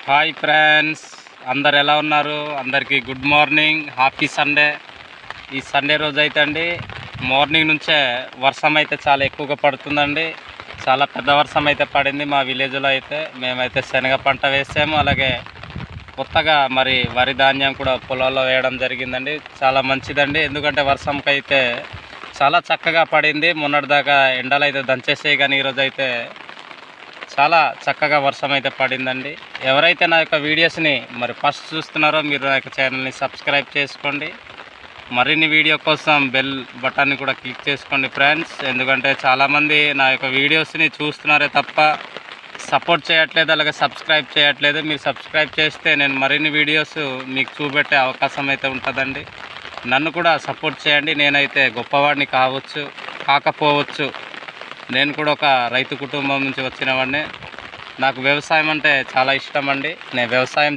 Hi friends, అందరు ఎలా ఉన్నారు? అందరికీ గుడ్ మార్నింగ్, హ్యాపీ సండే. ఈ సండే రోజు అయితే అండి మార్నింగ్ నుంచే వర్షం అయితే చాలా ఎక్కువగా పడుతుందండి. చాలా పెద్ద వర్షం అయితే పడింది మా విలేజ్లో. అయితే మేమైతే శనగ పంట వేసాము, అలాగే కొత్తగా మరి వరి ధాన్యం కూడా పొలాల్లో వేయడం జరిగిందండి. చాలా మంచిదండి, ఎందుకంటే వర్షంకి అయితే చాలా చక్కగా పడింది. మొన్నటిదాకా ఎండలు అయితే దంచేసాయి, కానీ ఈరోజు అయితే చాలా చక్కగా వర్షం అయితే పడిందండి. ఎవరైతే నా యొక్క వీడియోస్ని మరి ఫస్ట్ చూస్తున్నారో మీరు నా యొక్క ఛానల్ని సబ్స్క్రైబ్ చేసుకోండి. మరిన్ని వీడియో కోసం బెల్ బటన్ని కూడా క్లిక్ చేసుకోండి ఫ్రెండ్స్. ఎందుకంటే చాలామంది నా యొక్క వీడియోస్ని చూస్తున్నారే తప్ప సపోర్ట్ చేయట్లేదు, అలాగే సబ్స్క్రైబ్ చేయట్లేదు. మీరు సబ్స్క్రైబ్ చేస్తే నేను మరిన్ని వీడియోస్ మీకు చూపెట్టే అవకాశం అయితే ఉంటుందండి. నన్ను కూడా సపోర్ట్ చేయండి. నేనైతే గొప్పవాడిని కాకపోవచ్చు, నేను కూడా ఒక రైతు కుటుంబం నుంచి వచ్చిన వాడిని. నాకు వ్యవసాయం అంటే చాలా ఇష్టం అండి. నేను వ్యవసాయం